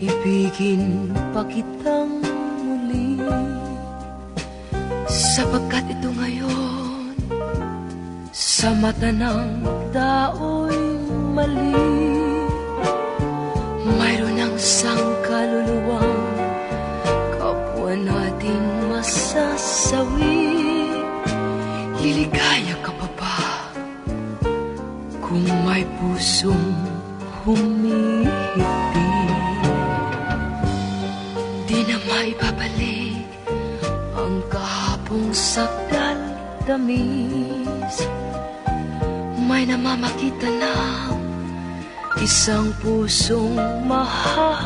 ibigin pa kitang muli, sapagkat ito ngayon sa mata ng tao'y mali. Mayroon ang sangkaluluwang kapwa nating masasawi. Liligaya ka pa ba kung may pusong humihipin? Di na maibabalik ang kahapong sakdal tamis. May namamakita ng isang pusong mahahaba.